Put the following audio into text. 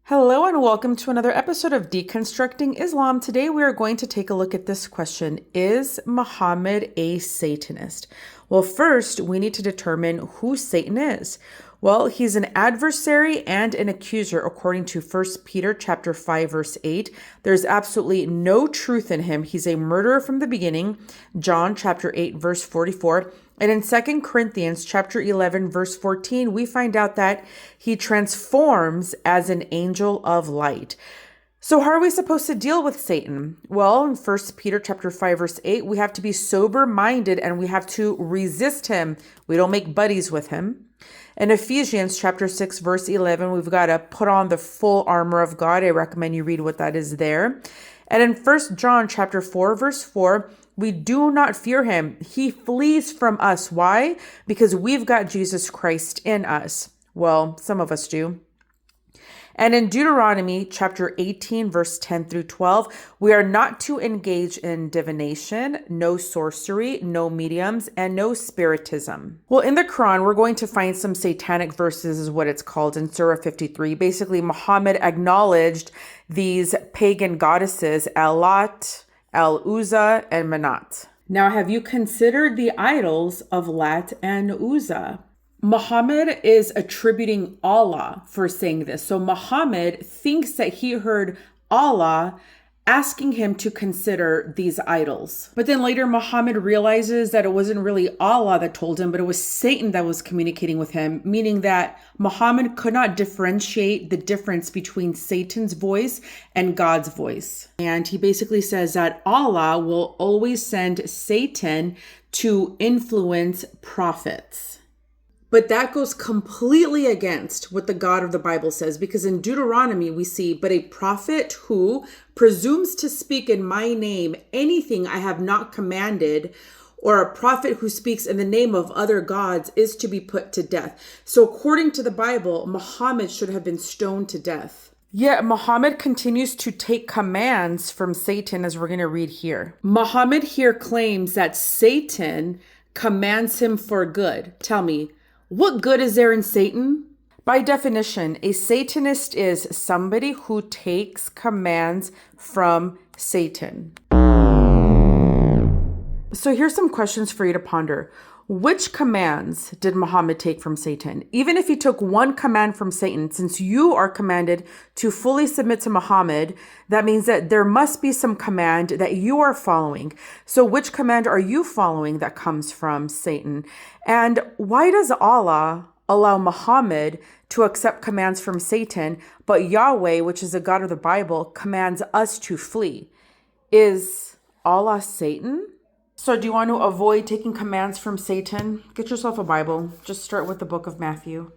Hello and welcome to another episode of Deconstructing Islam. Today we are going to take a look at this question: is Muhammad a Satanist? Well, first we need to determine who Satan is. Well, he's an adversary and an accuser according to 1 Peter chapter 5 verse 8. There's absolutely no truth in him. He's a murderer from the beginning. John chapter 8 verse 44. And in 2 Corinthians chapter 11, verse 14, we find out that he transforms as an angel of light. So how are we supposed to deal with Satan? Well, in 1 Peter chapter 5, verse 8, we have to be sober-minded and we have to resist him. We don't make buddies with him. In Ephesians chapter 6, verse 11, we've got to put on the full armor of God. I recommend you read what that is there. And in 1 John chapter 4, verse 4, we do not fear him. He flees from us. Why? Because we've got Jesus Christ in us. Well, some of us do. And in Deuteronomy chapter 18, verse 10 through 12, we are not to engage in divination, no sorcery, no mediums, and no spiritism. Well, in the Quran, we're going to find some satanic verses is what it's called in Surah 53. Basically, Muhammad acknowledged these pagan goddesses, Al-Lat, Al-Uzza, and Manat. Now, have you considered the idols of Lat and Uzza? Muhammad is attributing Allah for saying this. So Muhammad thinks that he heard Allah asking him to consider these idols. But then later Muhammad realizes that it wasn't really Allah that told him, but it was Satan that was communicating with him, meaning that Muhammad could not differentiate the difference between Satan's voice and God's voice. And he basically says that Allah will always send Satan to influence prophets. But that goes completely against what the God of the Bible says, because in Deuteronomy we see, but a prophet who presumes to speak in my name anything I have not commanded, or a prophet who speaks in the name of other gods is to be put to death. So according to the Bible, Muhammad should have been stoned to death. Yet Muhammad continues to take commands from Satan, as we're going to read here. Muhammad here claims that Satan commands him for good. Tell me, what good is there in Satan? By definition, a Satanist is somebody who takes commands from Satan. So here's some questions for you to ponder. Which commands did Muhammad take from Satan? Even if he took one command from Satan, since you are commanded to fully submit to Muhammad, that means that there must be some command that you are following. So which command are you following that comes from Satan? And why does Allah allow Muhammad to accept commands from Satan, but Yahweh, which is the God of the Bible, commands us to flee? Is Allah Satan? So do you want to avoid taking commands from Satan? Get yourself a Bible. Just start with the book of Matthew.